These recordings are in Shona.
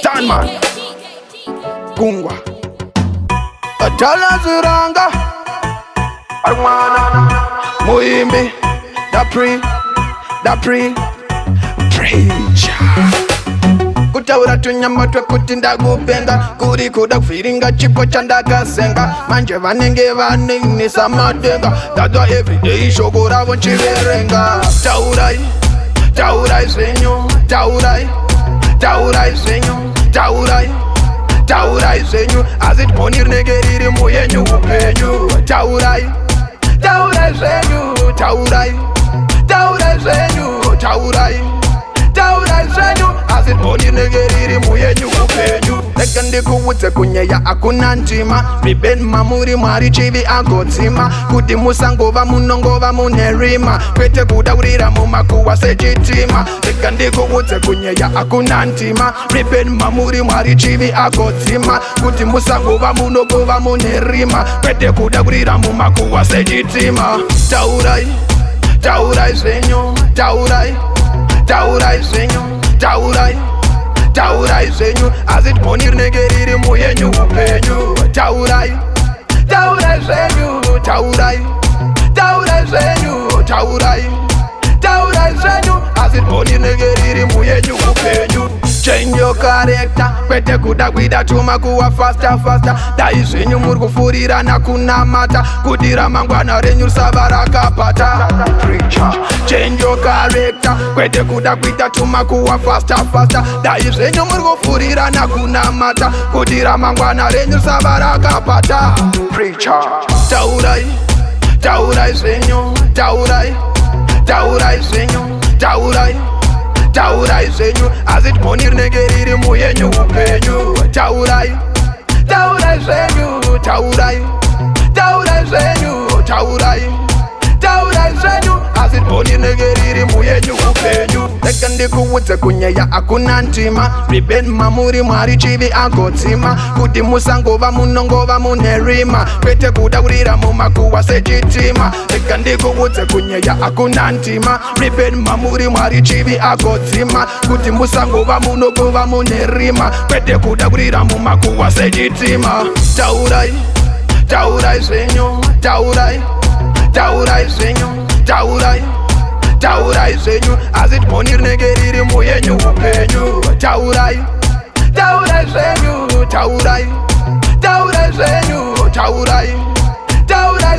Done man. Gungwa. Taura zuranga. Muimbi. The preacher. Kutaura tunyama twekuti ndakupenda kuri kuda kufiringa chipo chandakasenga manje vanenge vaninisa madenga dadwa everyday shoko ravo nchiverenga taurai zvenyu taurai zvenyu azitiboni rinenge riri muyenyu upenyu taurai zvenyu azitiboni rinenge riri muyenyu upenyu reka ndikuudze kunyeya akuna ndima ribeni mamuri mwari chivi agodzima kuti musangova munongova munerima kwete kuda kurira mumakuwa sechitima reka ndikuudze kunyeya akuna ndima ribeni mamuri mwari chivi agodzima kuti musangova munongova munerima kwete kuda kurira mumakuwa sechitima taurai zvenyu taurai zvenyu azitiboni rinenge riri muyenyu upenyu taurai zvenyu azitiboni rinenge riri muyenyu upenyu change your character kwete kuda kuida tuma kuwa faster dai zvenyu muri kufurirana kunamata kuti ramangwana renyu risava rakapata change your character kwete kuda kuita tuma kuwa faster dai zvenyu muri kufurirana kunamata kuti ramangwana renyu risava rakapata taurai zvenyu taurai zvenyu azitiboni rinenge riri muyenyu upenyu taurai zvenyu azitiboni rinenge riri muyenyu upenyu reka ndikuudze kunyeya akuna ndima ribeni mamuri mwari chivi agodzima kuti musangova munongova munerima kwete kuda kurira mumakuwa sechitima reka ndikuudze kunyeya akuna ndima ribeni mamuri mwari chivi agodzima kuti musangova munongova munerima kwete kuda kurira mumakuwa sechitima taurai zvenyu taurai zvenyu azitiboni rinenge riri muyenyu upenyu taurai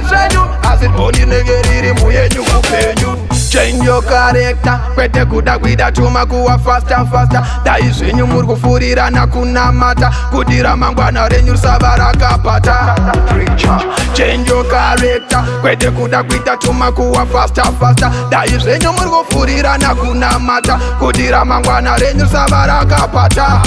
zvenyu azitiboni rinenge riri muyenyu upenyu change your character kwete kuda kuida tuma kuwa faster dai zvenyu muri kufurirana kunamata kuti ramangwana renyu risava rakapata change your character kwete kuda kuita tuma kuwa faster dai zvenyu muri kufurirana kunamata kuti ramangwana renyu risava rakapata